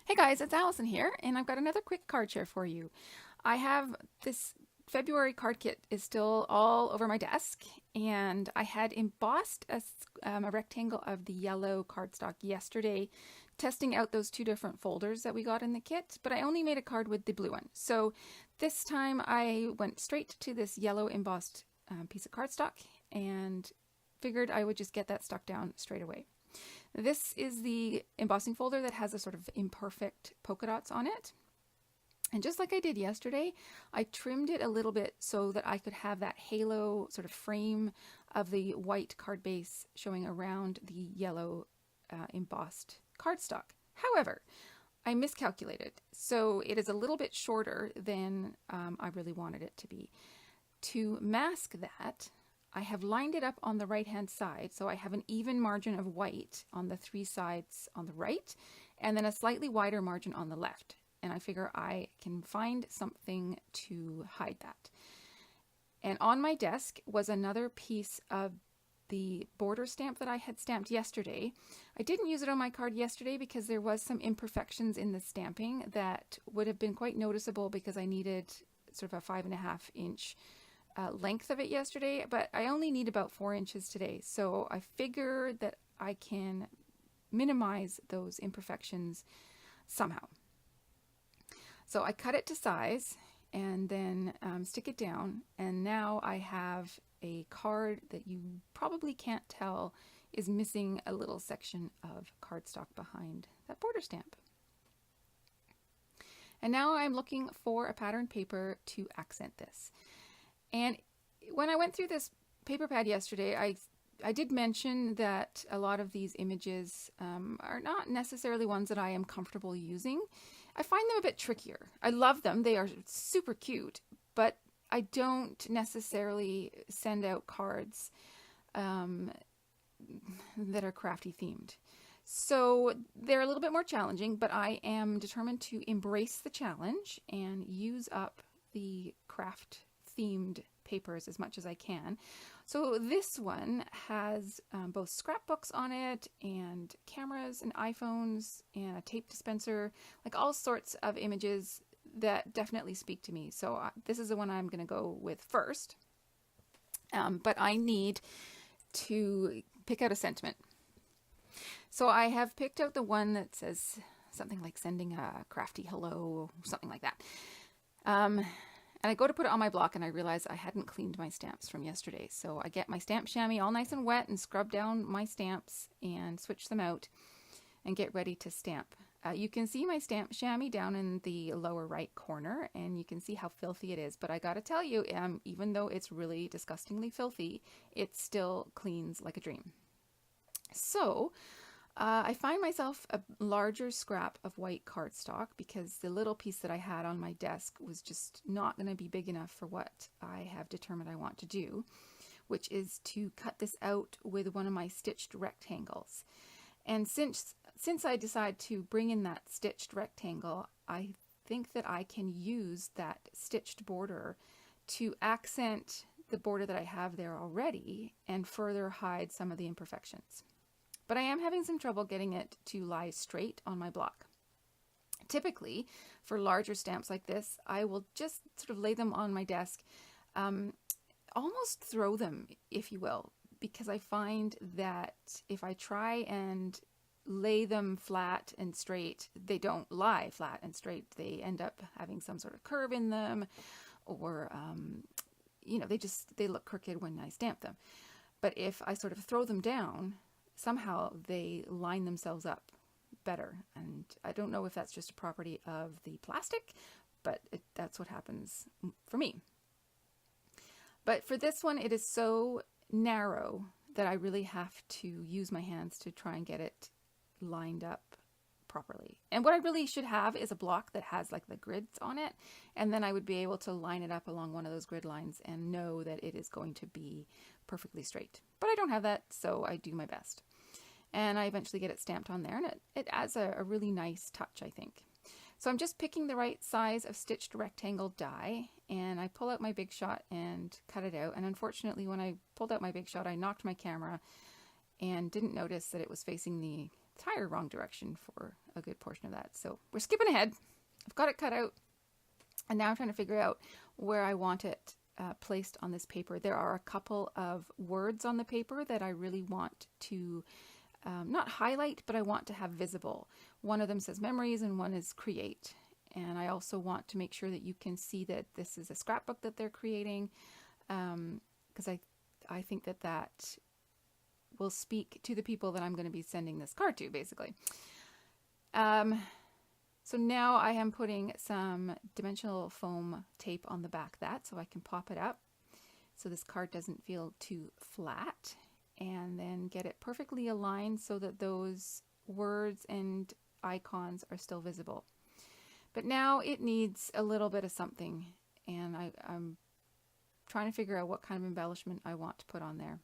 Hey guys, it's Allison here, and I've got another quick card share for you. I have this February card kit is still all over my desk, and I had embossed a rectangle of the yellow cardstock yesterday, testing out those two different folders that we got in the kit, but I only made a card with the blue one. So this time I went straight to this yellow embossed piece of cardstock and figured I would just get that stuck down straight away. This is the embossing folder that has a sort of imperfect polka dots on it. And just like I did yesterday, I trimmed it a little bit so that I could have that halo sort of frame of the white card base showing around the yellow embossed cardstock. However, I miscalculated, so it is a little bit shorter than I really wanted it to be. To mask that, I have lined it up on the right hand side, so I have an even margin of white on the three sides on the right, and then a slightly wider margin on the left. And I figure I can find something to hide that. And on my desk was another piece of the border stamp that I had stamped yesterday. I didn't use it on my card yesterday because there was some imperfections in the stamping that would have been quite noticeable because I needed sort of a 5.5-inch length of it yesterday, but I only need about 4 inches today. So I figure that I can minimize those imperfections somehow. So I cut it to size and then stick it down, and now I have a card that you probably can't tell is missing a little section of cardstock behind that border stamp. And now I'm looking for a pattern paper to accent this. And when I went through this paper pad yesterday, I did mention that a lot of these images are not necessarily ones that I am comfortable using. I find them a bit trickier. I love them. They are super cute, but I don't necessarily send out cards that are crafty themed. So they're a little bit more challenging, but I am determined to embrace the challenge and use up the craft themed papers as much as I can. So this one has both scrapbooks on it and cameras and iPhones and a tape dispenser, like all sorts of images that definitely speak to me. So this is the one I'm going to go with first. But I need to pick out a sentiment. So I have picked out the one that says something like sending a crafty hello, something like that. And I go to put it on my block and I realize I hadn't cleaned my stamps from yesterday. So I get my stamp chamois all nice and wet and scrub down my stamps and switch them out and get ready to stamp. You can see my stamp chamois down in the lower right corner, and you can see how filthy it is. But I gotta tell you, even though it's really disgustingly filthy, it still cleans like a dream. So I find myself a larger scrap of white cardstock because the little piece that I had on my desk was just not going to be big enough for what I have determined I want to do, which is to cut this out with one of my stitched rectangles. And since I decide to bring in that stitched rectangle, I think that I can use that stitched border to accent the border that I have there already and further hide some of the imperfections. But I am having some trouble getting it to lie straight on my block. Typically, for larger stamps like this, I will just sort of lay them on my desk, almost throw them, if you will, because I find that if I try and lay them flat and straight, they don't lie flat and straight. They end up having some sort of curve in them, or, they look crooked when I stamp them. But if I sort of throw them down, somehow they line themselves up better. And I don't know if that's just a property of the plastic, but that's what happens for me. But for this one, it is so narrow that I really have to use my hands to try and get it lined up properly. And what I really should have is a block that has like the grids on it, and then I would be able to line it up along one of those grid lines and know that it is going to be perfectly straight. But I don't have that, so I do my best. And I eventually get it stamped on there, and it adds a really nice touch, I think. So I'm just picking the right size of stitched rectangle die, and I pull out my Big Shot and cut it out. And unfortunately, when I pulled out my Big Shot, I knocked my camera and didn't notice that it was facing the entire wrong direction for a good portion of that. So we're skipping ahead. I've got it cut out, and now I'm trying to figure out where I want it placed on this paper. There are a couple of words on the paper that I really want to not highlight, but I want to have visible. One of them says memories and one is create. And I also want to make sure that you can see that this is a scrapbook that they're creating, because I think that that will speak to the people that I'm going to be sending this card to, basically. So now I am putting some dimensional foam tape on the back of that so I can pop it up so this card doesn't feel too flat, and then get it perfectly aligned so that those words and icons are still visible. But now it needs a little bit of something, and I'm trying to figure out what kind of embellishment I want to put on there.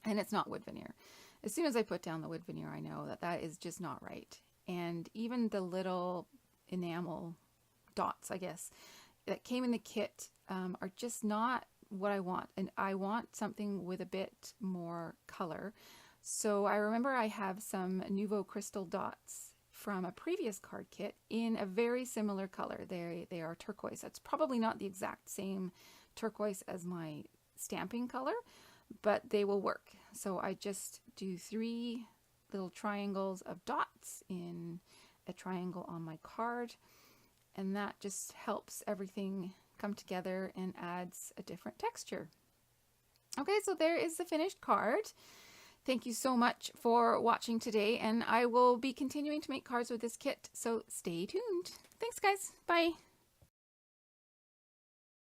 And it's not wood veneer. As soon as I put down the wood veneer, I know that that is just not right. And even the little enamel dots, I guess, that came in the kit are just not what I want. And I want something with a bit more color. So I remember I have some Nouveau Crystal dots from a previous card kit in a very similar color. They are turquoise. That's probably not the exact same turquoise as my stamping color, but they will work. So I just do 3 little triangles of dots in a triangle on my card, and that just helps everything come together and adds a different texture. Okay, so there is the finished card. Thank you so much for watching today, and I will be continuing to make cards with this kit, so stay tuned. Thanks, guys. Bye.